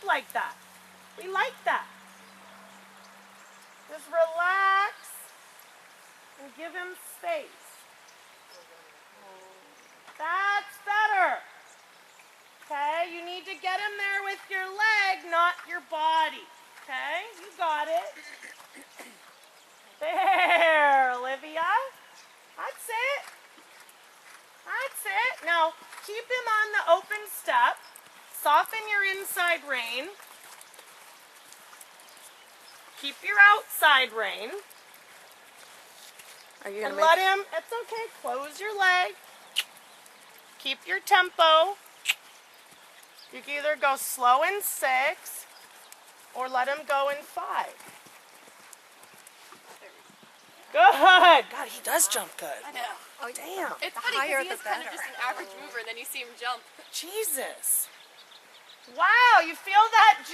like that. We like that. Just relax and give him space. That's better. Okay, you need to get him there with your leg, not your body. Okay, you got it. There, Olivia. That's it. That's it. Now, keep him on the open step. Soften your inside rein. Keep your outside rein. Are you gonna And let him, it's okay, close your leg. Keep your tempo. You can either go slow in 6 or let him go in 5. Good. God, he does jump good. I know. Oh, damn. It's The funny higher, because he is the kind of better. just an average mover, and then you see him jump. Jesus. Wow, you feel that